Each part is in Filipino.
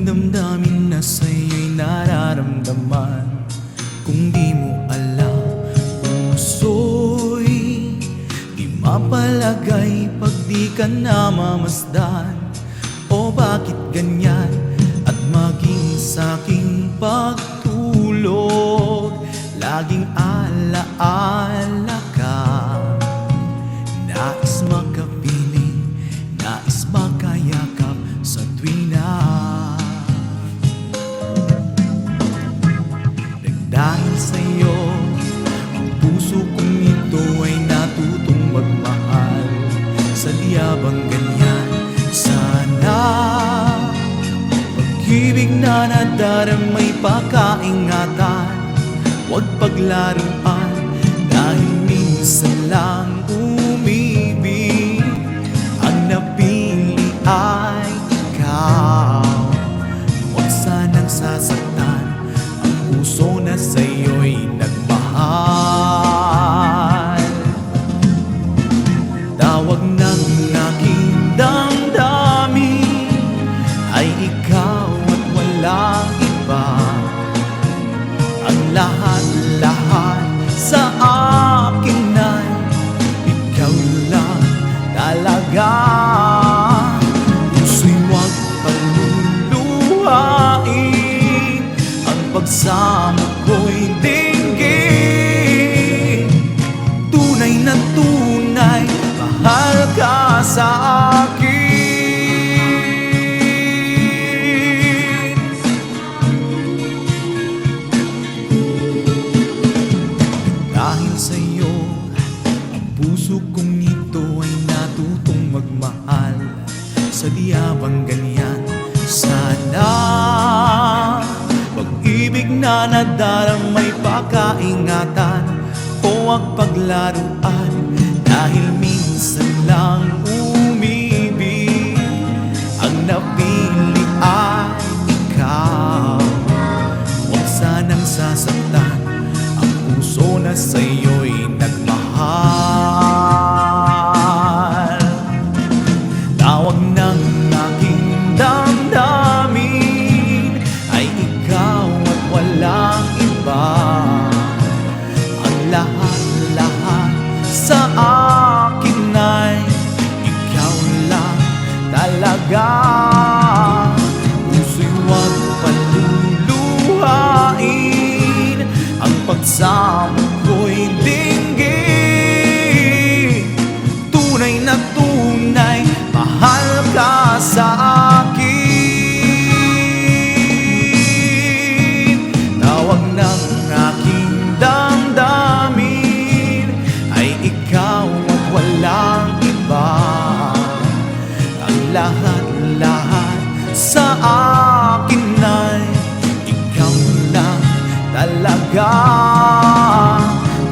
Damdamin na sa'yo'y nararamdaman. Kung di mo alam, puso'y di mapalagay pag di ka namamasdan. O bakit ganyan? At maging sa'king pagtulog, laging alaala ka. Nais makapiling, nais makayakap sa tuwina. Dahil sa'yo, ang puso kong ito ay natutong magmahal. Sa diabang ganyan, sana pag-ibig na nadaramay pagkaingatan. Huwag paglaruan, dahil minsan lang umibig. Ang napili ay ikaw. Huwag sanang sasaktan puso na sa'yo'y nagmahal. Tawag ng aking damdamin ay ikaw at walang iba. Ang lahat-lahat sa akin ay ikaw lang talaga. Puso'y huwag paluluhain, pagsamo ko'y dinggin. Tunay na tunay, mahal ka sa akin. Dahil sa'yo, ang puso kong ito ay natutong magmahal. Sa diabang ganyan, sana pag-ibig na nadaramay pagkaingatan. O ang paglaruan, dahil minsan lang umibig. Ang napili ay ikaw. Huwag sanang sasaktan ang puso na sa'yo'y nagmahal. Tawag ng aking damdamin ay ikaw at walang iba. Ang lahat-lahat sa akin ay ikaw lang talaga. Puso'y huwag paluluhain, ang pagsamo ko'y dinggin. Tunay na tunay, mahal ka sa akin. Tawag ng aking damdamin ay ikaw at walang iba. Ang lahat-lahat sa akin ay ikaw lang talaga.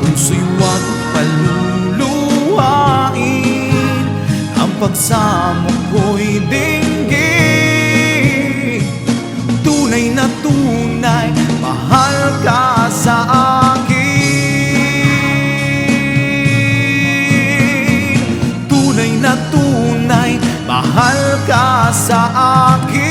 Puso'y huwag paluluhain, ang pagsamo ko'y dinggin. Tunay na tunay, mahal ka sa akin. Tunay na tunay, mahal ka sa akin.